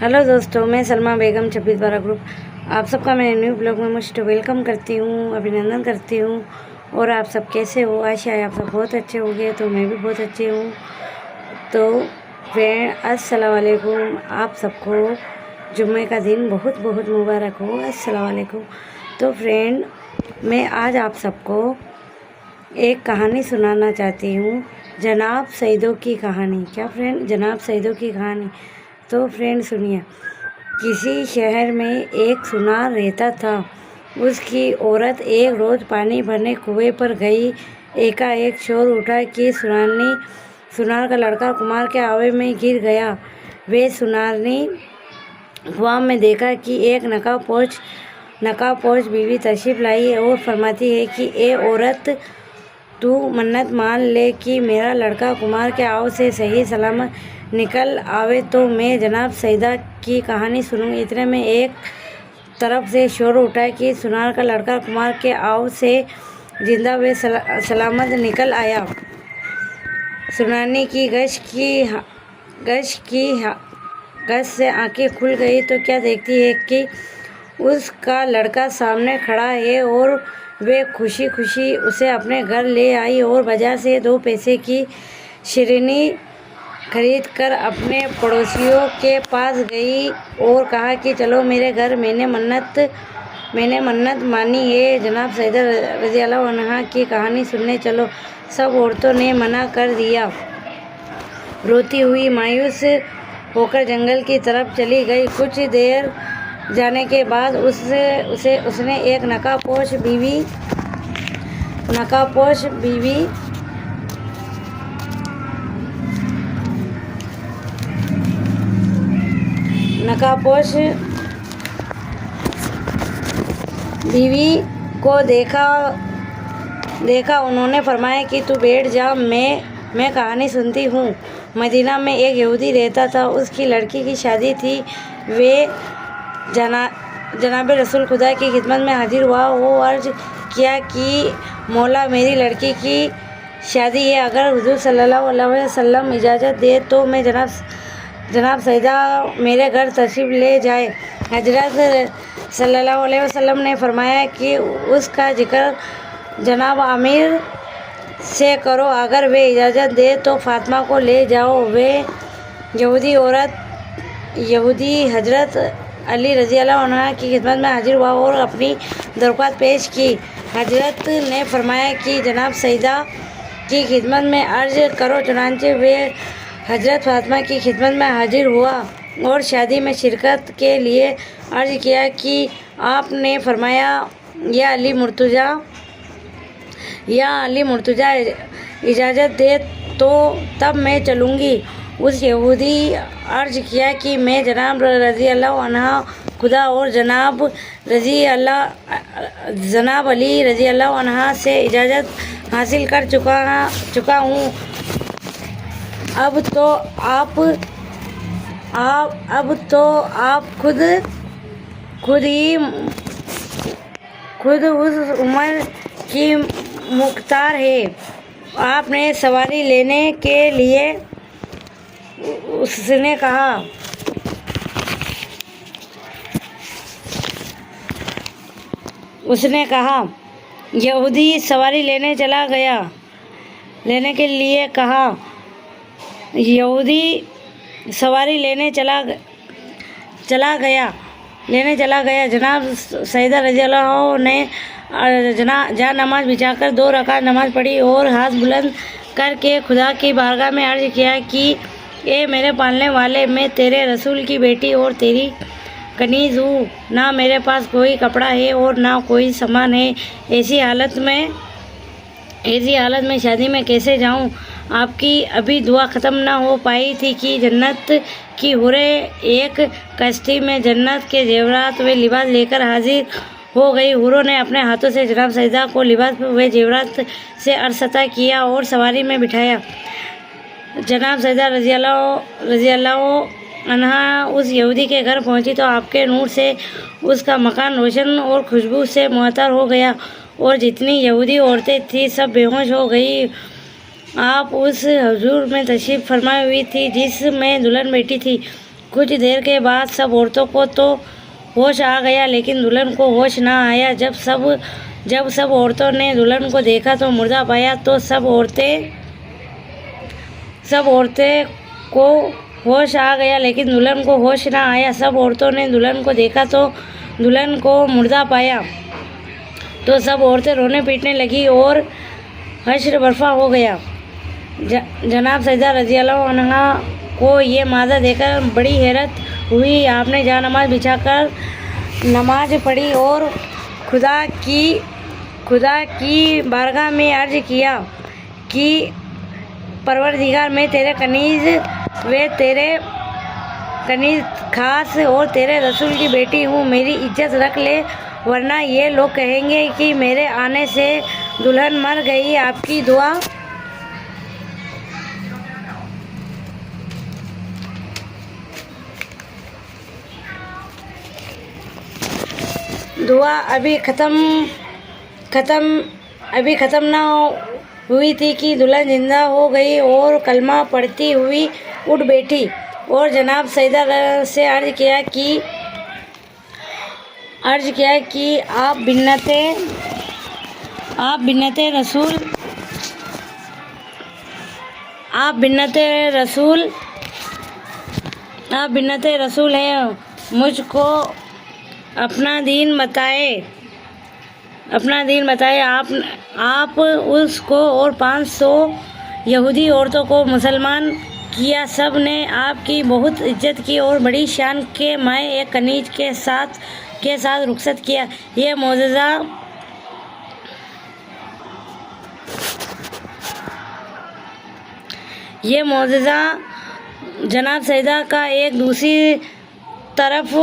Hello दोस्तों, मैं सलमा बेगम 26/12 group आप सबका मेरे न्यू ब्लॉग में मोस्ट वेलकम करती हूँ, अभिनंदन करती हूँ। और आप सब कैसे हो? आशा है आप सब बहुत अच्छे होंगे। तो मैं भी बहुत अच्छी हूँ। तो फ्रेंड, अस्सलाम वालेकुम। आप सबको जुम्मे का दिन बहुत बहुत मुबारक हो। अस्सलाम वालेकुम। तो फ्रेंड, मैं आज आप सबको एक कहानी सुनाना चाहती हूँ, जनाब सईदों की कहानी। क्या फ्रेंड? जनाब सईदों की कहानी। तो फ्रेंड सुनिए। किसी शहर में एक सुनार रहता था। उसकी औरत एक रोज़ पानी भरने कुएं पर गई। एकाएक शोर उठा कि सुनार का लड़का कुमार के आवे में गिर गया। वे सुनारनी कुआं में देखा कि एक नकाबपोश बीवी तशरीफ लाई और फरमाती है कि ए औरत, तू मन्नत मान ले कि मेरा लड़का कुमार के आव से सही सलामत निकल आवे तो मैं जनाब सईदा की कहानी सुनूं। इतने में एक तरफ से शोर उठा कि सुनार का लड़का कुमार के आव से जिंदा व सलामत निकल आया। सुनारनी की गश से आंखें खुल गई तो क्या देखती है कि उसका लड़का सामने खड़ा है और वे खुशी खुशी उसे अपने घर ले आई और बाजार से 2 पैसे की शिरीनी खरीद कर अपने पड़ोसियों के पास गई और कहा कि चलो मेरे घर, मैंने मन्नत मानी है। जनाब सईदा रज़ियल्लाहु अन्हा की कहानी सुनने चलो। सब औरतों ने मना कर दिया। रोती हुई मायूस होकर जंगल की तरफ चली गई। कुछ देर जाने के बाद उसने एक नकाबपोश बीवी को देखा। उन्होंने फरमाया कि तू बैठ जा, मैं कहानी सुनती हूँ। मदीना में एक यहूदी रहता था। उसकी लड़की की शादी थी। वे जनाब रसूल खुदा की खिदमत में हाजिर हुआ। वो अर्ज किया कि मौला, मेरी लड़की की शादी है। अगर हुजूर सल्लल्लाहु अलैहि वसल्लम इजाज़त दे तो मैं जनाब सईदा मेरे घर तशरीफ़ ले जाए। हजरत सल्लल्लाहु अलैहि वसल्लम ने फरमाया कि उसका जिक्र जनाब आमिर से करो। अगर वे इजाज़त दे तो फातिमा को ले जाओ। वे यहूदी हजरत अली रज़ियल्लाहु अन्हु की खिदमत में हाजिर हुआ और अपनी दरख्वास्त पेश की। हजरत ने फरमाया कि जनाब सईदा की खिदमत में अर्ज करो। चुनांचे वे हजरत फातिमा की खिदमत में हाजिर हुआ और शादी में शिरकत के लिए अर्ज किया कि आपने फरमाया, या अली मुर्तज़ा इजाज़त दे तो तब मैं चलूँगी। उस यहूदी अर्ज किया कि मैं जनाब रज़ियल्लाहु अन्हा खुदा और जनाब अली रज़ियल्लाहु अन्हा से इजाज़त हासिल कर चुका हूँ। अब तो आप खुद उस उम्र की मुख्तार है। आपने सवारी लेने के लिए उसने कहा। यहूदी सवारी लेने चला गया। जनाब सईदा रज़ियल्लाहु ने जहाँ नमाज बिछाकर 2 रकात नमाज पढ़ी और हाथ बुलंद करके खुदा की बारगाह में अर्ज किया कि ए मेरे पालने वाले, मैं तेरे रसूल की बेटी और तेरी कनीज़ हूँ। ना मेरे पास कोई कपड़ा है और ना कोई सामान है। ऐसी हालत में शादी में कैसे जाऊँ? आपकी अभी दुआ ख़त्म ना हो पाई थी कि जन्नत की हुरें एक कश्ती में जन्नत के जेवरात व लिबास लेकर हाजिर हो गई। हुरों ने अपने हाथों से जनाब सईदा को लिबास व जेवरात से अरसता किया और सवारी में बिठाया। जनाब सईदा रज़ियल्लाहु अन्हा उस यहूदी के घर पहुंची तो आपके नूर से उसका मकान रोशन और खुशबू से मुअत्तर हो गया और जितनी यहूदी औरतें थीं सब बेहोश हो गई। आप उस हुजूर में तशरीफ़ फरमाई हुई थी जिसमें दुल्हन बैठी थी। कुछ देर के बाद सब औरतों को तो होश आ गया, लेकिन दुल्हन को होश ना आया। जब सब औरतों ने दुल्हन को देखा तो मुर्दा पाया, तो सब औरतें को होश आ गया, लेकिन दुल्हन को होश ना आया। सब औरतों ने दुल्हन को देखा तो दुल्हन को मुर्दा पाया, तो सब औरतें रोने पीटने लगी और हश्र बर्फा हो गया। जनाब सैदा रज़ियल्लाहु अन्हा को ये मादा देखकर बड़ी हैरत हुई। आपने जहाँ नमाज बिछाकर नमाज पढ़ी और खुदा की बारगाह में अर्ज किया कि परवरदिगार, मैं तेरे कनीज़ खास और तेरे रसूल की बेटी हूँ, मेरी इज्जत रख ले, वरना ये लोग कहेंगे कि मेरे आने से दुल्हन मर गई। आपकी दुआ अभी ख़त्म ना हुई थी कि दुल्हन जिंदा हो गई और कलमा पढ़ती हुई उठ बैठी और जनाब सैदा से अर्ज किया कि आप बिन्नते रसूल हैं, मुझको अपना दीन बताए। आप उसको और 500 यहूदी औरतों को मुसलमान किया। सब ने आपकी बहुत इज्जत की और बड़ी शान के माए एक कनीज के साथ रुखसत किया। ये मोजज़ा जनाब सैदा का एक दूसरी तरफ